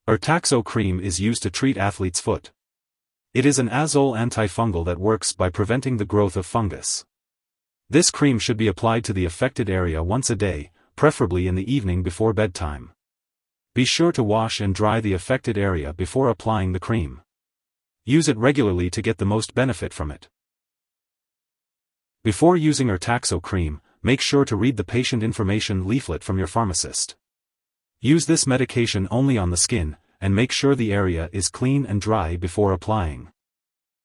Ertaczo Cream is used to treat athlete's foot. It is an azole antifungal that works by preventing the growth of fungus. This cream should be applied to the affected area once a day, preferably in the evening before bedtime. Be sure to wash and dry the affected area before applying the cream. Use it regularly to get the most benefit from it. Before using Ertaczo Cream, make sure to read the patient information leaflet from your pharmacist. Use this medication only on the skin, and make sure the area is clean and dry before applying.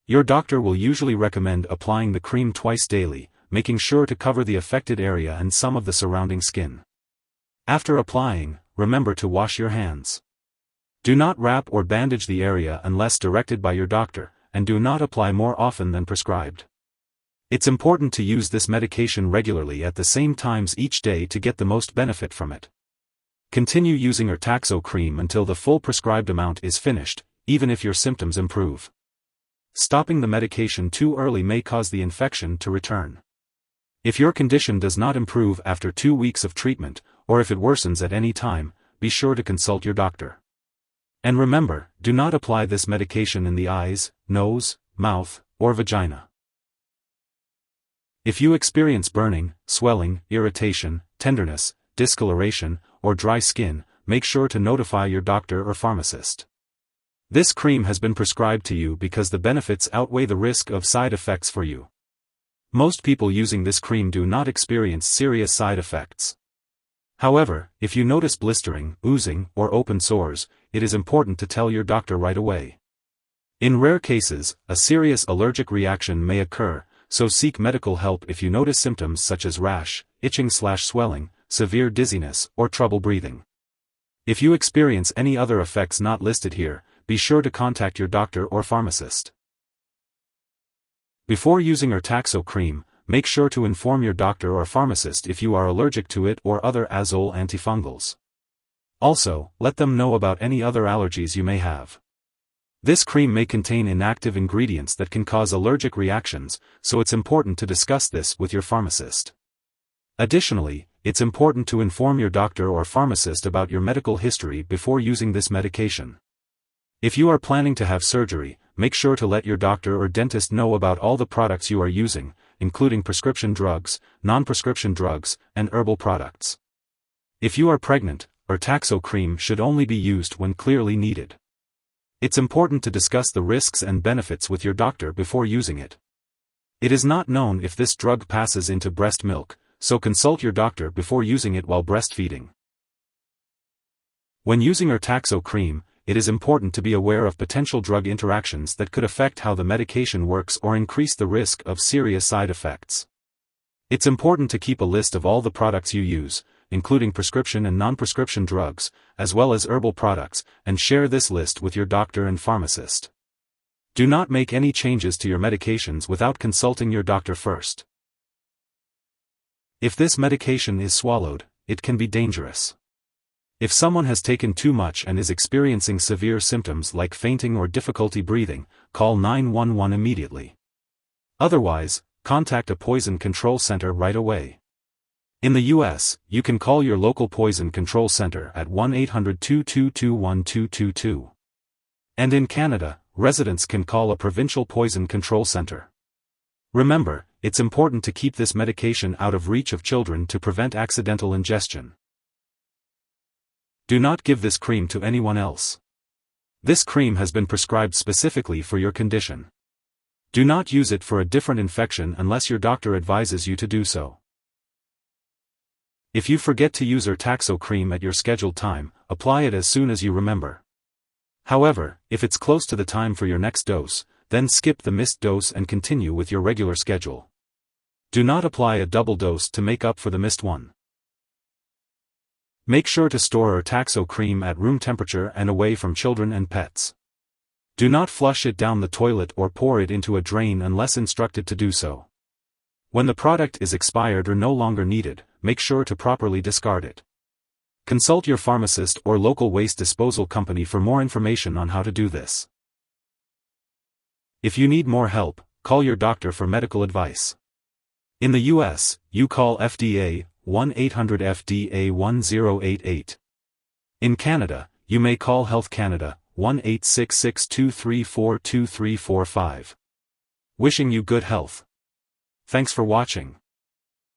Your doctor will usually recommend applying the cream twice daily, making sure to cover the affected area and some of the surrounding skin. After applying, remember to wash your hands. Do not wrap or bandage the area unless directed by your doctor, and do not apply more often than prescribed. It's important to use this medication regularly at the same times each day to get the most benefit from it. Continue using Ertaczo Cream until the full prescribed amount is finished, even if your symptoms improve. Stopping the medication too early may cause the infection to return. If your condition does not improve after 2 weeks of treatment, or if it worsens at any time, be sure to consult your doctor. And remember, do not apply this medication in the eyes, nose, mouth, or vagina. If you experience burning, swelling, irritation, tenderness, discoloration, or dry skin, make sure to notify your doctor or pharmacist. This cream has been prescribed to you because the benefits outweigh the risk of side effects for you. Most people using this cream do not experience serious side effects. However, if you notice blistering, oozing, or open sores, it is important to tell your doctor right away. In rare cases, a serious allergic reaction may occur, so seek medical help if you notice symptoms such as rash, itching/swelling, severe dizziness, or trouble breathing. If you experience any other effects not listed here, be sure to contact your doctor or pharmacist. Before using Ertaczo Cream, make sure to inform your doctor or pharmacist if you are allergic to it or other azole antifungals. Also, let them know about any other allergies you may have. This cream may contain inactive ingredients that can cause allergic reactions, so it's important to discuss this with your pharmacist. Additionally, it's important to inform your doctor or pharmacist about your medical history before using this medication. If you are planning to have surgery, make sure to let your doctor or dentist know about all the products you are using, including prescription drugs, non-prescription drugs, and herbal products. If you are pregnant, Ertaczo Cream should only be used when clearly needed. It's important to discuss the risks and benefits with your doctor before using it. It is not known if this drug passes into breast milk, so consult your doctor before using it while breastfeeding. When using Ertaczo Cream, it is important to be aware of potential drug interactions that could affect how the medication works or increase the risk of serious side effects. It's important to keep a list of all the products you use, including prescription and non-prescription drugs, as well as herbal products, and share this list with your doctor and pharmacist. Do not make any changes to your medications without consulting your doctor first. If this medication is swallowed, it can be dangerous. If someone has taken too much and is experiencing severe symptoms like fainting or difficulty breathing, call 911 immediately. Otherwise, contact a poison control center right away. In the U.S., you can call your local poison control center at 1-800-222-1222. And in Canada, residents can call a provincial poison control center. Remember, it's important to keep this medication out of reach of children to prevent accidental ingestion. Do not give this cream to anyone else. This cream has been prescribed specifically for your condition. Do not use it for a different infection unless your doctor advises you to do so. If you forget to use Ertaczo Cream at your scheduled time, apply it as soon as you remember. However, if it's close to the time for your next dose, then skip the missed dose and continue with your regular schedule. Do not apply a double dose to make up for the missed one. Make sure to store Ertaczo Cream at room temperature and away from children and pets. Do not flush it down the toilet or pour it into a drain unless instructed to do so. When the product is expired or no longer needed, make sure to properly discard it. Consult your pharmacist or local waste disposal company for more information on how to do this. If you need more help, call your doctor for medical advice. In the U.S., you call FDA 1-800-FDA-1088. In Canada, you may call Health Canada, 1-866-234-2345. Wishing you good health. Thanks for watching.